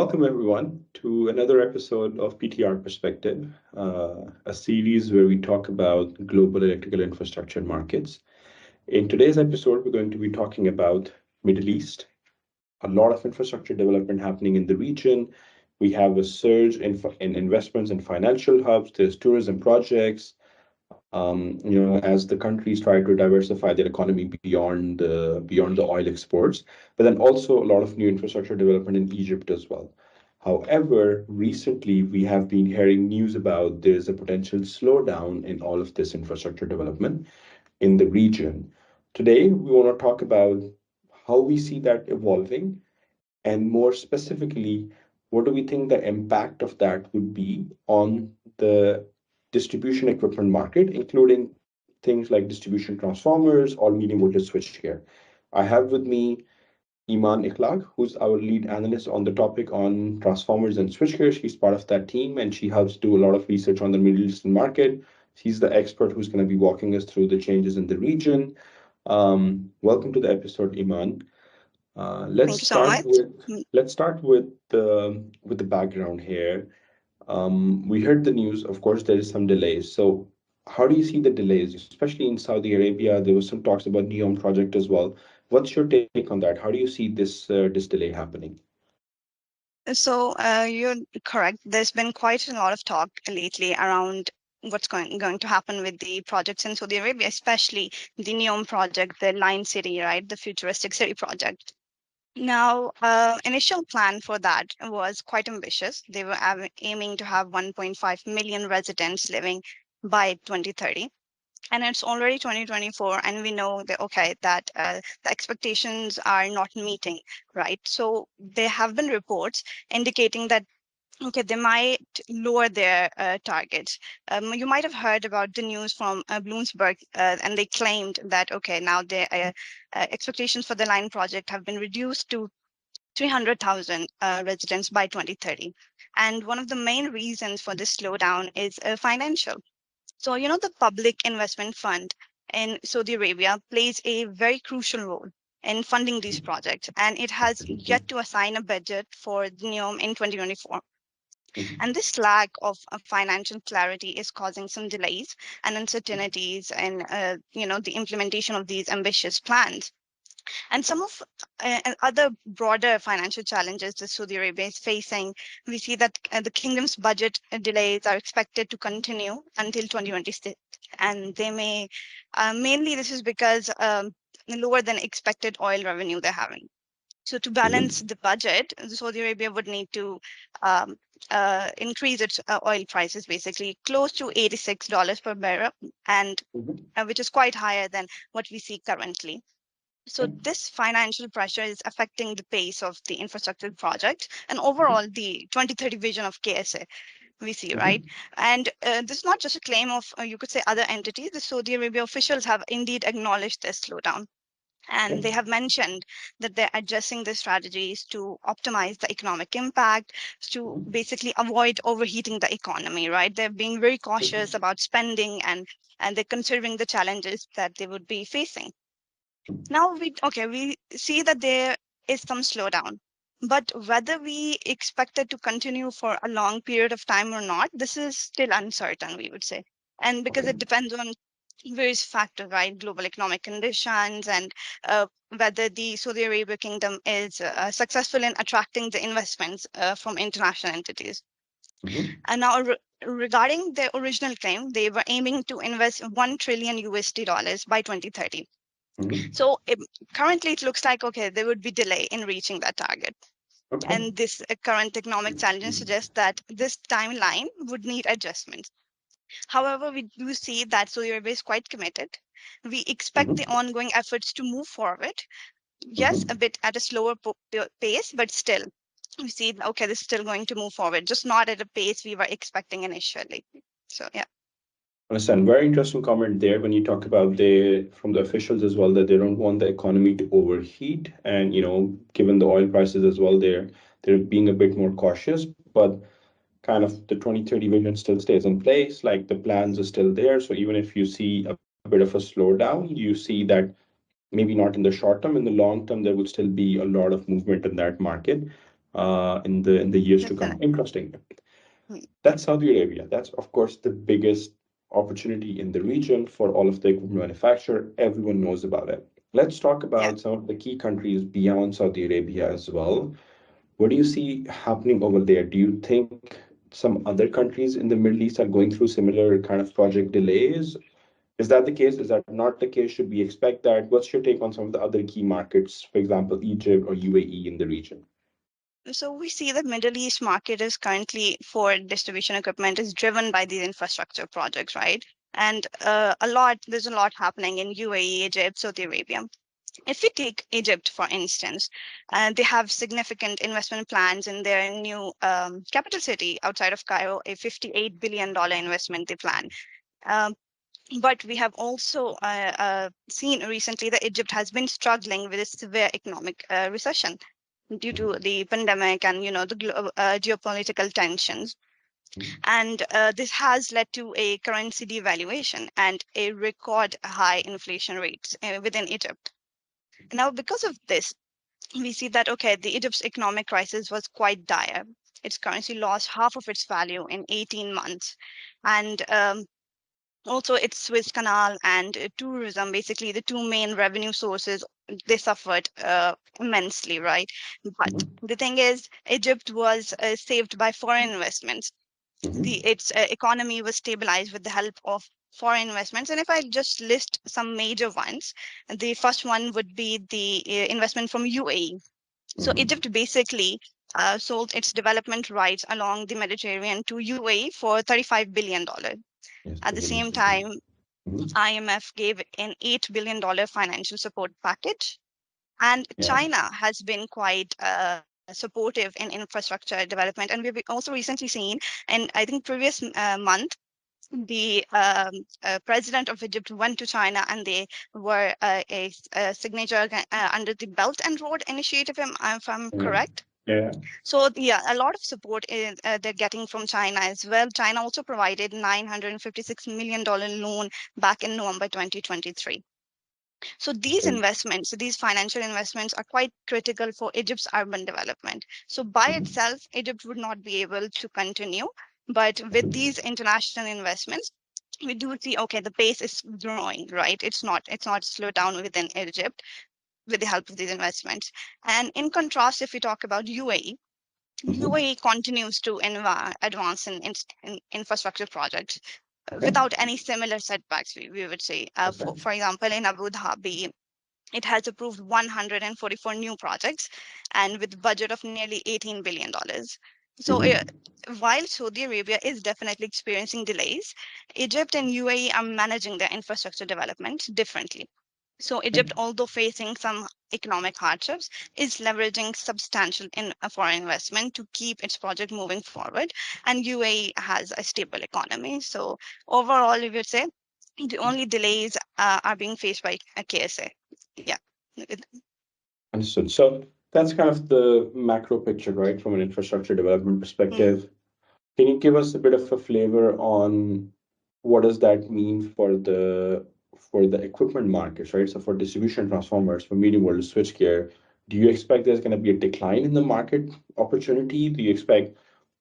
welcome everyone to another episode of PTR Perspective, a series where we talk about global electrical infrastructure markets. In today's episode, we're going to be talking about Middle East. A lot of infrastructure development happening in the region. We have a surge in investments in financial hubs. There's tourism projects. As the countries try to diversify their economy beyond the oil exports, but then also a lot of new infrastructure development in Egypt as well. However, recently we have been hearing news about there's a potential slowdown in all of this infrastructure development in the region. Today, we want to talk about how we see that evolving, and more specifically, what do we think the impact of that would be on the distribution equipment market, including things like distribution transformers or medium voltage switchgear. I have with me Iman Ikhlaq, who's our lead analyst on the topic on transformers and switchgear. She's part of that team and she helps do a lot of research on the Middle Eastern market. She's the expert who's going to be walking us through the changes in the region. Welcome to the episode, Iman. Let's Thank you so start much. with the background here. We heard the news, of course, there is some delays. So how do you see the delays, especially in Saudi Arabia? There was some talks about NEOM project as well. What's your take on that? How do you see this delay happening? You're correct. There's been quite a lot of talk lately around what's going to happen with the projects in Saudi Arabia, especially the NEOM project, the Line City, right, the futuristic city project. Now, initial plan for that was quite ambitious. They were aiming to have 1.5 million residents living by 2030. And it's already 2024, and we know that the expectations are not meeting, right? So there have been reports indicating that they might lower their targets. You might have heard about the news from Bloomberg, and they claimed that now their expectations for the line project have been reduced to 300,000 residents by 2030. And one of the main reasons for this slowdown is financial. So, the Public Investment Fund in Saudi Arabia plays a very crucial role in funding these projects, and it has yet to assign a budget for the NEOM in 2024. And this lack of financial clarity is causing some delays and uncertainties in, the implementation of these ambitious plans. And some of other broader financial challenges that Saudi Arabia is facing, we see that the kingdom's budget delays are expected to continue until 2026. And they may, mainly this is because lower than expected oil revenue they're having. So to balance the budget, Saudi Arabia would need to increase its oil prices, basically close to $86 per barrel, and which is quite higher than what we see currently. So this financial pressure is affecting the pace of the infrastructure project and overall the 2030 vision of KSA we see, right? And this is not just a claim of, you could say, other entities. The Saudi Arabia officials have indeed acknowledged this slowdown. And they have mentioned that they're adjusting their strategies to optimize the economic impact, to basically avoid overheating the economy, right? They're being very cautious about spending and they're considering the challenges that they would be facing. Now we see that there is some slowdown, but whether we expect it to continue for a long period of time or not, this is still uncertain, we would say. And because it depends on various factors, right? Global economic conditions and whether the Saudi Arabia kingdom is successful in attracting the investments from international entities. And now regarding their original claim, they were aiming to invest $1 trillion USD by 2030. So currently it looks like, there would be delay in reaching that target. And this current economic challenges suggest that this timeline would need adjustments. However, we do see that Saudi Arabia is quite committed. We expect the ongoing efforts to move forward. Yes, a bit at a slower pace, but still, we see, this is still going to move forward, just not at a pace we were expecting initially. So, yeah. Understand. Very interesting comment there when you talk about from the officials as well, that they don't want the economy to overheat, and given the oil prices as well, they're being a bit more cautious, but kind of the 2030 vision still stays in place, like the plans are still there. So even if you see a bit of a slowdown, you see that maybe not in the short term, in the long term, there will still be a lot of movement in that market. in the years to come. Definitely. Interesting. Mm. That's Saudi Arabia. That's of course the biggest opportunity in the region for all of the equipment manufacturer. Everyone knows about it. Let's talk Yeah. about some of the key countries beyond Saudi Arabia as well. What do you see happening over there? Do you think some other countries in the Middle East are going through similar kind of project delays? Is that the case? Is that not the case? Should we expect that? What's your take on some of the other key markets, for example, Egypt or UAE in the region? So we see the Middle East market is currently for distribution equipment is driven by these infrastructure projects, right? And there's a lot happening in UAE, Egypt, Saudi Arabia. If we take Egypt, for instance, they have significant investment plans in their new capital city outside of Cairo, a $58 billion investment they plan. Um, but we have also seen recently that Egypt has been struggling with a severe economic recession due to the pandemic and the geopolitical tensions. And this has led to a currency devaluation and a record high inflation rates within Egypt. Now, because of this, we see that, okay, the Egypt's economic crisis was quite dire. Its currency lost half of its value in 18 months. And also its Suez Canal and tourism, basically the two main revenue sources, they suffered immensely, right? But Mhm, the thing is, Egypt was saved by foreign investments. mhm, Its economy was stabilized with the help of foreign investments. And if I just list some major ones, the first one would be the investment from UAE. So mhm. Egypt basically sold its development rights along the Mediterranean to UAE for $35 billion. Yes, At the the Middle same East region. time, Mhm. IMF gave an $8 billion financial support package. And Yeah. China has been quite supportive in infrastructure development. And we've also recently seen, and I think previous month, the president of Egypt went to China and they were a signature under the Belt and Road Initiative, if I'm Yeah. correct. Yeah. So yeah, a lot of support they're getting from China as well. China also provided $956 million loan back in November 2023. So these Okay. investments, these financial investments are quite critical for Egypt's urban development. So by Mhm, itself, Egypt would not be able to continue. But with mhm. these international investments, we do see, okay, the pace is growing, right? It's not slowed down within Egypt with the help of these investments. And in contrast, if we talk about UAE, Mhm. UAE continues to advance in infrastructure projects Okay. without any similar setbacks, we would say. Okay. For example, in Abu Dhabi, it has approved 144 new projects and with budget of nearly $18 billion. So Mhm. while Saudi Arabia is definitely experiencing delays, Egypt and UAE are managing their infrastructure development differently. So Egypt, although facing some economic hardships, is leveraging substantial foreign investment to keep its project moving forward. And UAE has a stable economy. So overall, we would say the only delays are being faced by KSA. Yeah. Understood. So that's kind of the macro picture, right, from an infrastructure development Mm. perspective. Can you give us a bit of a flavor on what does that mean for the equipment markets, right? So for distribution transformers, for medium voltage switchgear, do you expect there's going to be a decline in the market opportunity? Do you expect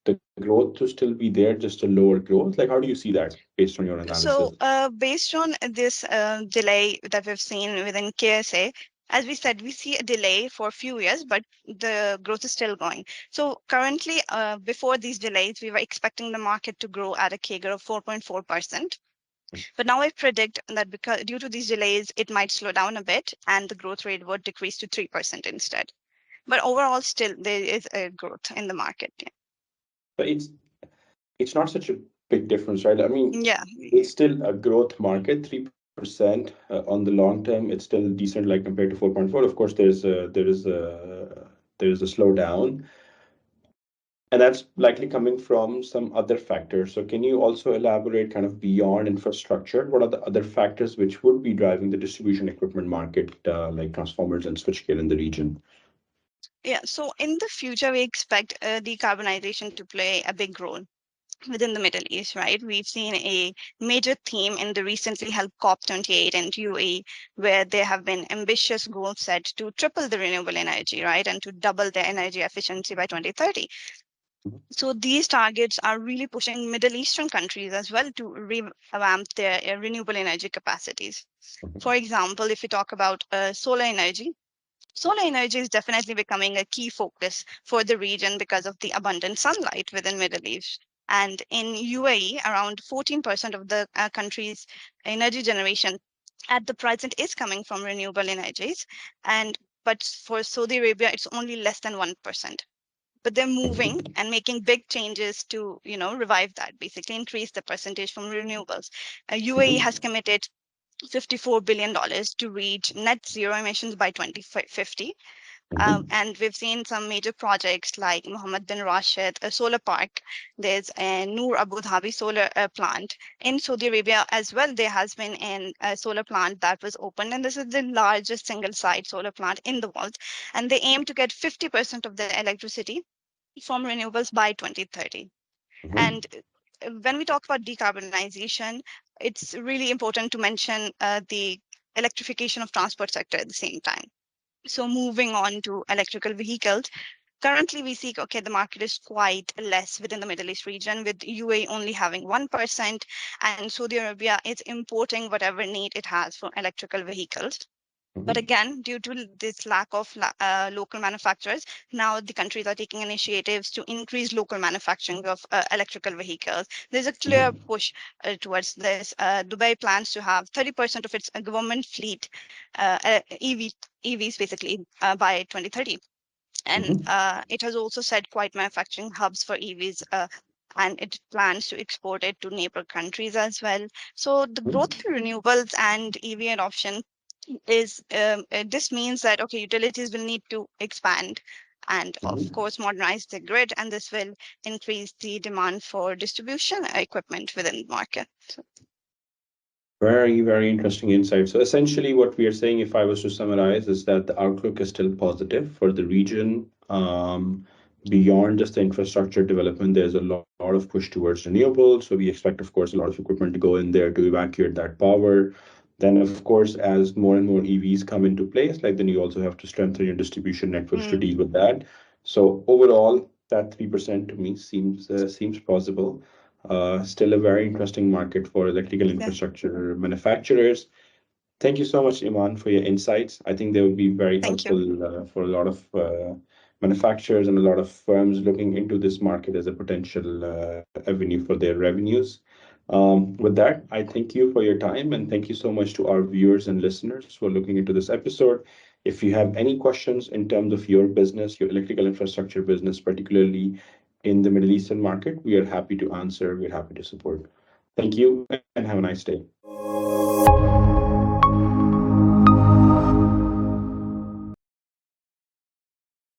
the growth to still be there, just a lower growth? Like, how do you see that based on your So, analysis? based on this delay that we've seen within KSA, as we said, we see a delay for a few years, but the growth is still going. So currently, before these delays, we were expecting the market to grow at a CAGR of 4.4%. But now I predict that because due to these delays, it might slow down a bit and the growth rate would decrease to 3% instead. But overall, still there is a growth in the market. But it's not such a big difference, right? I mean, Yeah. it's still a growth market, 3% on the long term. It's still decent, like compared to 4.4. Of course, there is a slowdown, and that's likely coming from some other factors. So, can you also elaborate kind of beyond infrastructure? What are the other factors which would be driving the distribution equipment market, like transformers and switchgear in the region? Yeah, so in the future, we expect decarbonization to play a big role. within the Middle East, right? We've seen a major theme in the recently held COP28 in UAE, where there have been ambitious goals set to triple the renewable energy, right? And to double their energy efficiency by 2030. So these targets are really pushing Middle Eastern countries as well to revamp their renewable energy capacities. For example, if we talk about solar energy is definitely becoming a key focus for the region because of the abundant sunlight within Middle East. And in UAE, around 14% of the country's energy generation at the present is coming from renewable energies. But for Saudi Arabia, it's only less than 1%. But they're moving and making big changes to, revive that, basically increase the percentage from renewables. UAE has committed $54 billion to reach net zero emissions by 2050. And we've seen some major projects like Mohammed bin Rashid, a solar park. There's a Noor Abu Dhabi solar plant. In Saudi Arabia as well, there has been a solar plant that was opened, and this is the largest single-site solar plant in the world. And they aim to get 50% of their electricity from renewables by 2030. And when we talk about decarbonization, it's really important to mention the electrification of transport sector at the same time. So moving on to electrical vehicles, currently we see, okay, the market is quite less within the Middle East region, with UAE only having 1%, and Saudi Arabia is importing whatever need it has for electrical vehicles. But again, due to this lack of local manufacturers, now the countries are taking initiatives to increase local manufacturing of electrical vehicles. There's a clear push towards this. Dubai plans to have 30% of its government fleet EVs basically by 2030. And it has also set quite manufacturing hubs for EVs. And it plans to export it to neighbor countries as well. So the growth in renewables and EV adoption is this means that, okay, utilities will need to expand and of course modernize the grid, and this will increase the demand for distribution equipment within the market. Very, very interesting insight. So essentially, what we are saying, if I was to summarize, is that the outlook is still positive for the region. Beyond just the infrastructure development, there's a lot of push towards renewables. So we expect, of course, a lot of equipment to go in there to evacuate that power. Then, of course, as more and more EVs come into place, like then you also have to strengthen your distribution networks to deal with that. So overall, that 3% to me seems possible. Still a very interesting market for electrical infrastructure manufacturers. Thank you so much, Iman, for your insights. I think they will be very helpful for a lot of manufacturers and a lot of firms looking into this market as a potential avenue for their revenues. With that, I thank you for your time, and thank you so much to our viewers and listeners for looking into this episode. If you have any questions in terms of your business, your electrical infrastructure business, particularly in the Middle Eastern market, we are happy to answer. We're happy to support. Thank you and have a nice day.